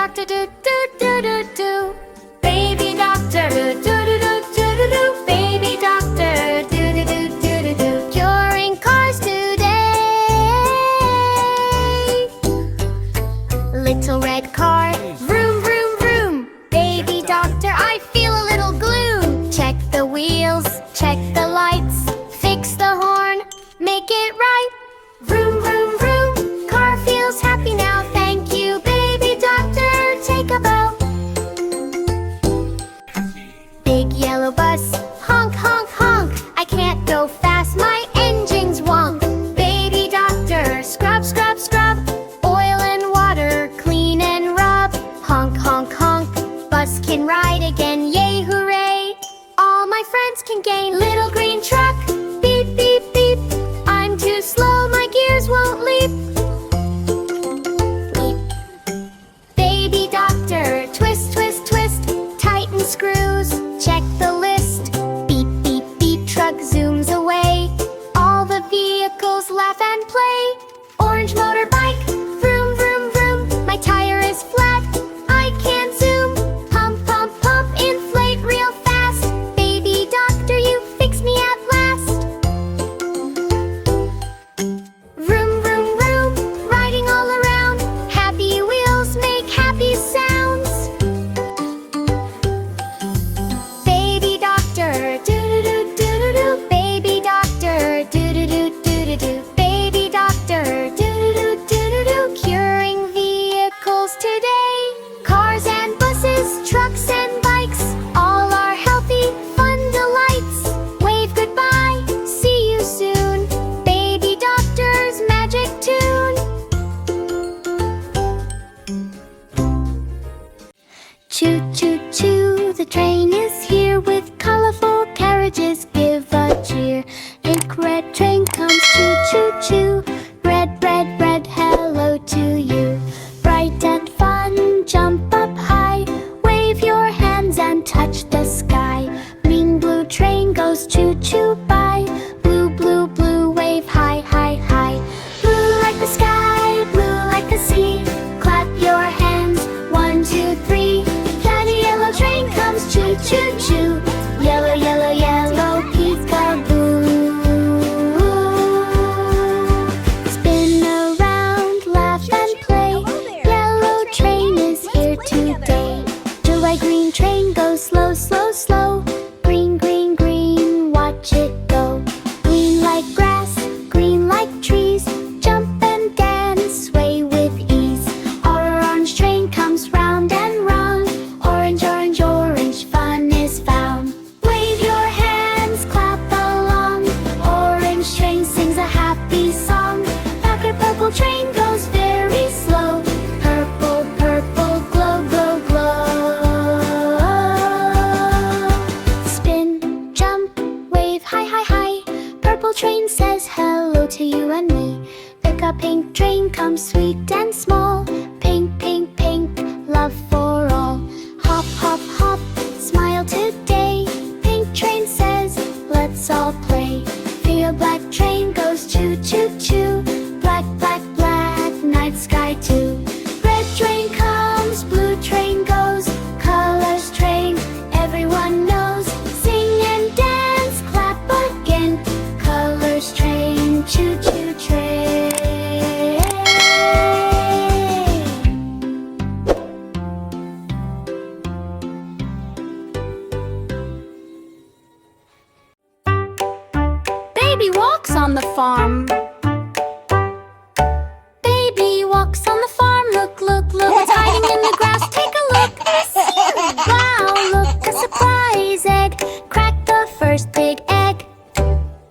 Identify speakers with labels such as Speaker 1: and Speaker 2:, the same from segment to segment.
Speaker 1: doctor do do do do do. Baby doctor do do do do do do do. Baby doctor do do do do do do. Curing cars today. Little red car, vroom vroom vroom. Baby doctor, I feel a little gloom. Check the wheels, check the lights, fix the horn, make it right. Vroom vroom vroom. Car feels happy now. Thank you, baby doctor. Take a bow. Big yellow bus, honk honk honk. I can't go fast, my engine's wonk. Baby doctor, scrub scrub scrub. Oil and water, clean and rub. Honk honk honk. Bus can ride again, yay hooray. All my friends can gain. Little green truck, beep beep beep. I'm too slow, my gears won't leap. Beep. Baby doctor, twist twist twist. Tighten screws, check the list. Beep beep beep, truck zooms away. All the vehicles laugh and play. Orange motorbike, vroom vroom vroom. My tire is flat, I can't zoom. Pump pump pump, inflate real fast. Baby doctor, you fix me at last. Vroom vroom vroom, riding all around. Happy wheels make happy sounds. Baby doctor, do do do do do do. Baby doctor, do do do do do do. Baby doctor, do do do do do do. Curing vehicles today. Cars and buses, trucks and bikes, all are healthy, fun delights. Wave goodbye, see you soon. Baby doctor's magic tune. Choo choo choo, the train is here with colorful carriages. Give a cheer. Ink red train comes choo choo choo. Red red red, hello to you. Bright and fun, jump up high. Wave your hands and touch the sky. Green blue train goes choo choo by. Blue blue blue, wave high high high. Blue like the sky, blue like the sea. Clap your hands, 1 2 3. Tiny yellow train comes choo choo choo. Yellow yellow yellow, peekaboo. Spin around, laugh and play. Yellow train is here today. Blue like green train goes slow slow slow. Green green green, watch it go. Green like grass, green like trees. Jump and dance, sway with ease. Orange train comes round and round. Orange orange orange, fun is found. Wave your hands, clap along. Orange train sings a happy song. Rocket purple train goes very slow. Purple purple, glow glow glow. Spin, jump, wave high high high. Purple train says hello to you and me. Pick a pink train comes sweet and small. Pink pink pink, love for all. Hop hop hop, smile today. Pink train says let's all play. Feel black train goes choo choo choo. Black black black, night sky too. Red train comes, blue train goes. Colors train, everyone knows. Sing and dance, clap again. Colors train, choo choo train. Baby walks on the farm. Baby walks on the farm. Look, look, look, what's hiding in the grass? Take a look. Wow, look, a surprise egg. Crack the first big egg.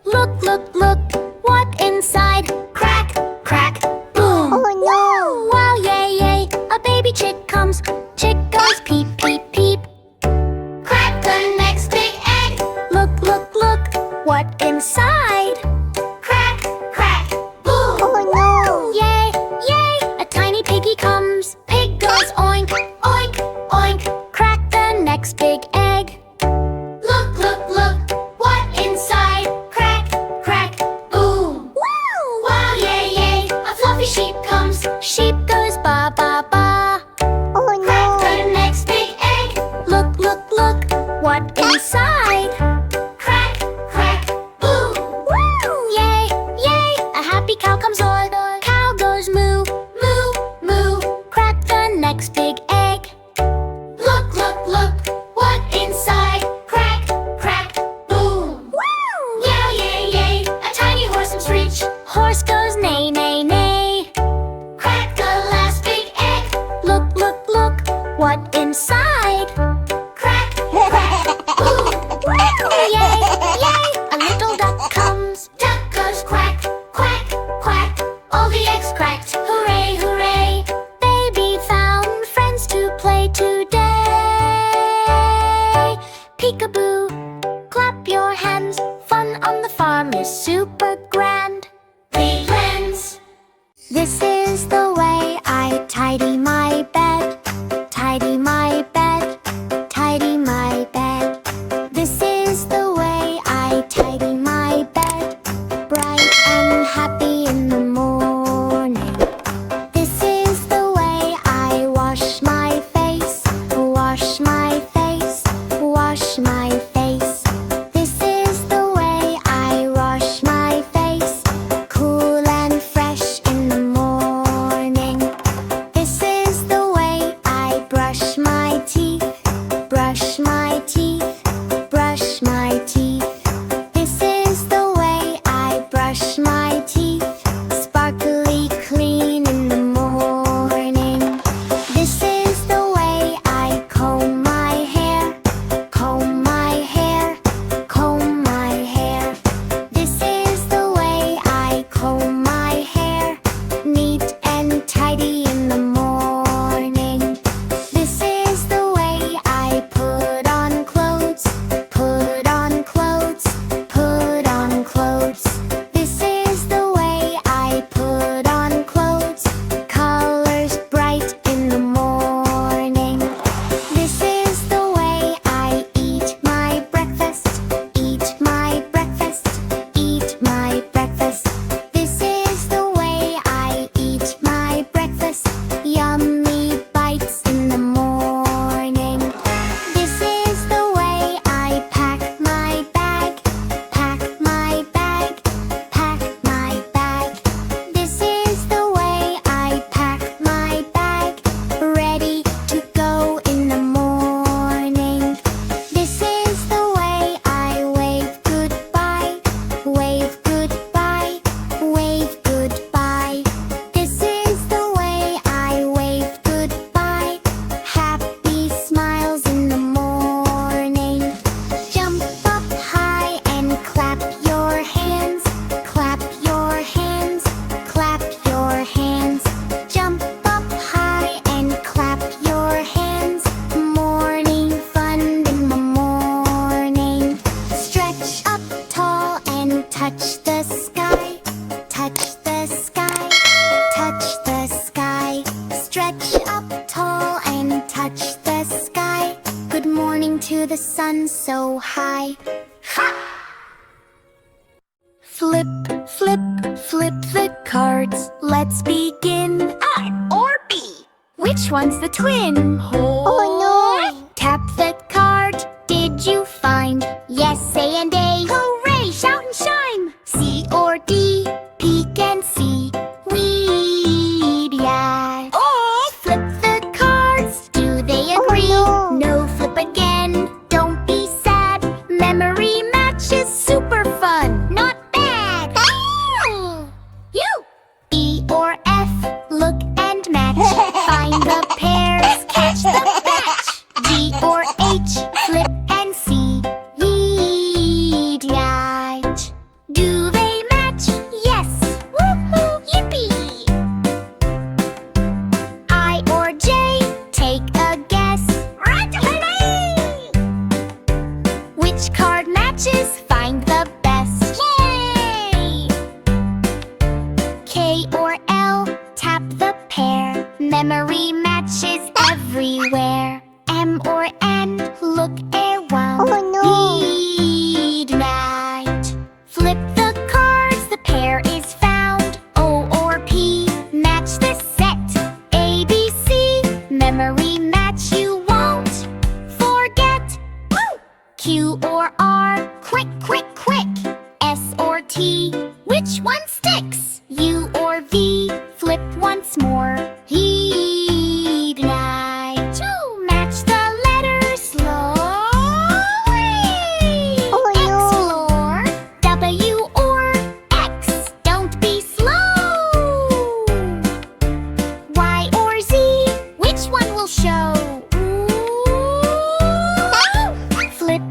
Speaker 1: Look, look, look, what inside? Crack, crack, boom. Oh no! Wow, yay, yay, a baby chick comes. Chick goes peep, peep, peep. Crack the next big egg. Look, look, look, what inside? Crack, crack, boom. Oh no! Yay, yay, a tiny piggy comes. Pig goes oink, oink, oink. Crack the next big egg. Look, look, look, what inside? Crack, crack, boom. Wow, yay, yay, a fluffy sheep comes. Sheep goes ba, ba, ba. Oh no! inside? Crack, crack, boom! Woo! Yay, yay! A happy cow comes on. Cow goes moo, moo, moo. Crack the next big egg. Look, look, look, what inside? Crack, crack, boom! Woo! Yay, yay, yay! A tiny horse and screech. Horse goes neigh, neigh, neigh. Crack the last big egg. Look, look, look, what inside? Crack, crack, boom! Woo! Yay, yay! A little duck comes. Duck goes quack, quack, quack. All the eggs cracked. Hooray, hooray! Baby found friends to play today. Peekaboo, clap your hands. Fun on the farm is super grand. Big lens. This is the way I tidy my bed. Tidy my bed. Tidy my bed. This is the way I tidy my bed. Bright and happy in the morning. This is the way I wash my face. Wash my face. Wash my face. This is the way I wash my face. Cool and fresh in the morning. This is the way I brush my teeth. Brush my teeth. Brush my teeth. This is the way I brush my teeth. Sparkly clean in the morning. This is the way I comb my hair. Comb my hair. Comb my hair. This is the way I comb my hair. Neat and tidy in the morning. This is the way I put on clothes. Put on clothes. Put on clothes. This is the way I put on clothes. Colors bright in the morning. This is the way I eat my breakfast. Eat my breakfast. Eat my breakfast. This is the way I eat my breakfast. Yummy bites in the morning. This is the way I pack my bag. Pack my bag. Pack my bag. This is the way I pack my bag. Ready to go in the morning. This is the way I wave goodbye. Wave goodbye. Wave goodbye. This is the way I wave goodbye. Happy smiles in the morning. Jump up high and clap your hands. Clap your hands. Clap your hands. Jump up high and clap your hands. Morning fun in the morning. Stretch up tall and touch the sky. Touch the sky. Touch the sky. Stretch up tall and touch the sky. Good morning to the sun so high. Ha! Flip, flip, flip the cards. Let's begin. R or B? Which one's the twin? Oh no! Tap the card. Did you find? Yes, A and A. Hooray! Shout and shine. C or D? Peek and see. Weed, yeah. Oh! Flip the cards. Do they agree? No, flip again. Don't be sad. Memory match is super fun. Not bad. You. E or F? Look and match. Find the pairs. Catch the batch. G or H? Flip and see. Yeet, yite. Do they match? Yes. Woohoo! Yippee! I or J? Take a guess. Which card matches? Find the best. Yay! K or L? Tap the pair. Memory matches everywhere. M or N? Look around. Oh no! Midnight. Flip the cards. The pair is found. O or P? Match the set. A, B, C? Memory match you won't forget. Woo! Q flip once more. Ignite to match the letters slowly. Explore W or X. Don't be slow. Y or Z, which one will show? Flip,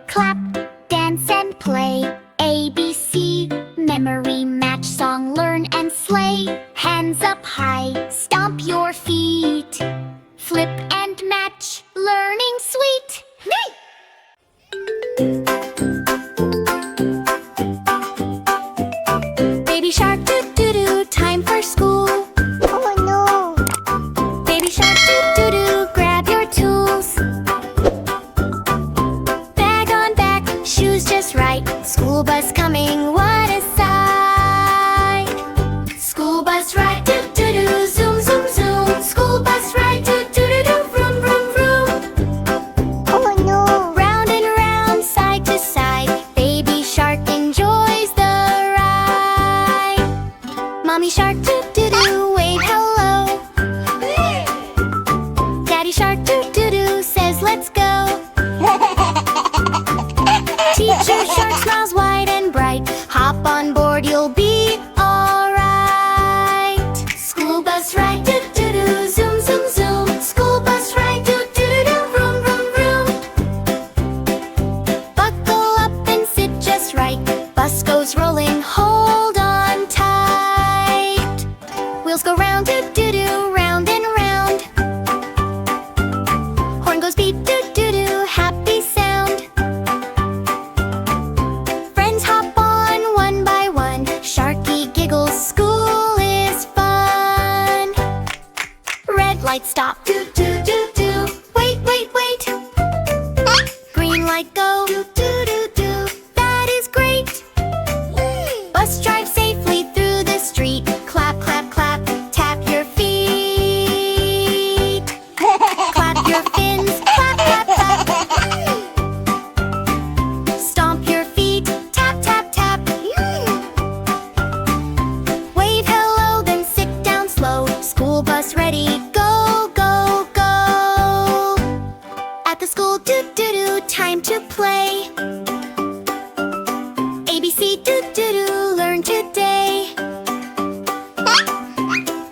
Speaker 1: clap, dance and play. A, B, C, memory, match, song, learn and slay. Hands up high, stomp your feet. Flip and match, learning sweet. Baby shark doo-doo-doo, time for school.
Speaker 2: Oh no!
Speaker 1: Baby shark doo-doo-doo, grab your tools. Bag on back, shoes just right. School bus coming, what a sight. School bus ride, doo-doo-doo, zoom, zoom, zoom. School bus ride, doo-doo-doo-doo, vroom, vroom, vroom.
Speaker 2: Oh no!
Speaker 1: Round and round, side to side. Baby shark enjoys the ride. Mommy shark, doo-doo-doo, wave hello. Daddy shark, doo-doo-doo, says let's go. Teacher shark smiles wide and bright. Hop on board, you'll be alright. School bus ride, doo-doo-doo, zoom, zoom, zoom. School bus ride, doo-doo-doo-doo, vroom, vroom, vroom. Buckle up and sit just right. Bus goes rolling, hold on tight. Wheels go round, doo-doo-doo, round and round. Horn goes beep, doo-doo-doo, happy sound. Friends hop on one by one. Sharky giggles, school is fun. Red light stop, doo-doo-doo-doo. Wait, wait, wait. Green light go, doo-doo-doo-doo. That is great. Bus drive safely through the street. Clap, clap, clap, tap your feet. Clap your fins, clap, clap, clap. Stomp your feet, tap, tap, tap. Wave hello, then sit down slow. School bus ready, go, go, go. At the school, doo-doo-doo, time to play. ABC, doo-doo-doo, learn today.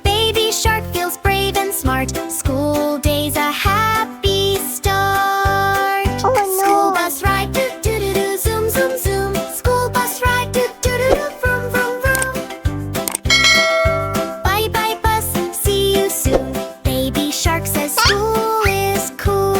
Speaker 1: Baby shark feels brave and smart. School day's a happy start.
Speaker 2: Oh no!
Speaker 1: School bus ride, doo-doo-doo-doo, zoom, zoom, zoom. School bus ride, doo-doo-doo-doo, vroom, vroom, vroom. Bye bye bus, see you soon. Baby shark says school is cool.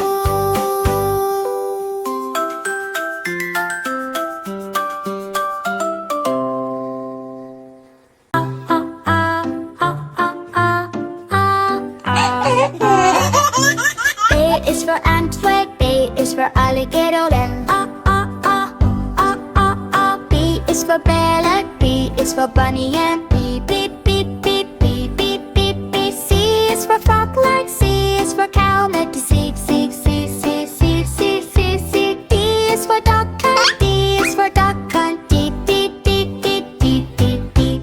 Speaker 1: A is for Antwerp, A is for alligator, and B is for Bella, B is for bunny, and beep, beep, beep, beep, beep, beep, beep, beep. C is for frog, like C is for cow, make a C, C, C, C, C, C, C, C. D is for duck, and D is for duck, and deep, deep, deep, deep, deep, deep, deep.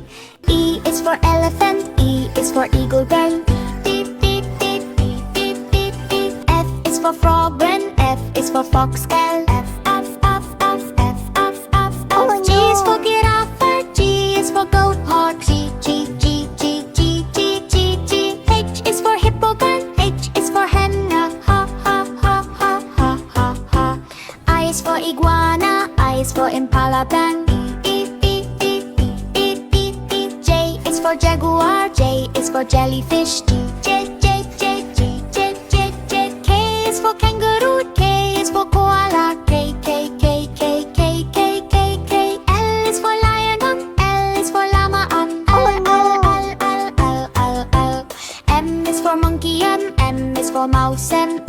Speaker 1: E is for elephant, E is for eagle, then deep, deep, deep, deep, deep, deep, deep. F is for frog, and F is for fox, L, F, F, F, F, F, F, F,
Speaker 2: Oh
Speaker 1: F. G is for
Speaker 2: no!
Speaker 1: giraffe, G is for goat, hawk, G, G, G, G, G, G, G, G. H is for hippopotamus, H is for hen, ha, ha, ha, ha, ha, ha, ha. I is for iguana, I is for impala, bang. E, E, E, E, E, E, E. J is for jaguar, J is for jellyfish, J, J, J, J, J, J, J, J. K is for kangaroo, K is for koala, K, K, K, K, K, K, K, K. L is for lion, L is for llama,
Speaker 2: Oh
Speaker 1: L,
Speaker 2: no!
Speaker 1: L, L, L, L, L. M is for monkey, M is for mouse, M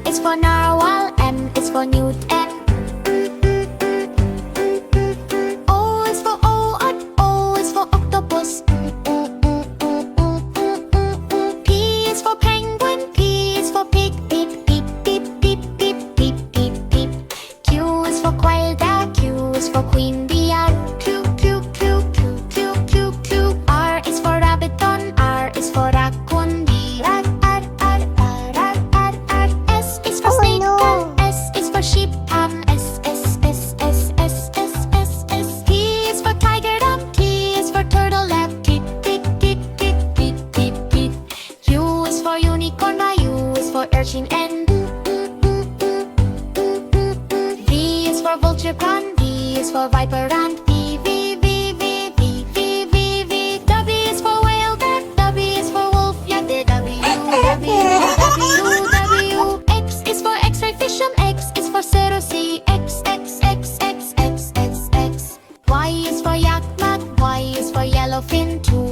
Speaker 1: is for narwhal, N is for newt, N. O is for oat, O is for octopus. P is for penguin, P is for pig, beep, beep, beep, beep, beep, beep, beep, beep. Q is for quail, Q is for queen bee, Q, Q, Q, Q, Q, for viper and V, V, V, V, V, V, V, V. W is for whale, W is for wolf, yeah, the W, W, W, W. X is for X-ray fish and X is for zero C, X, X, X, X, X, X, X. Y is for yak, Y is for yellowfin too.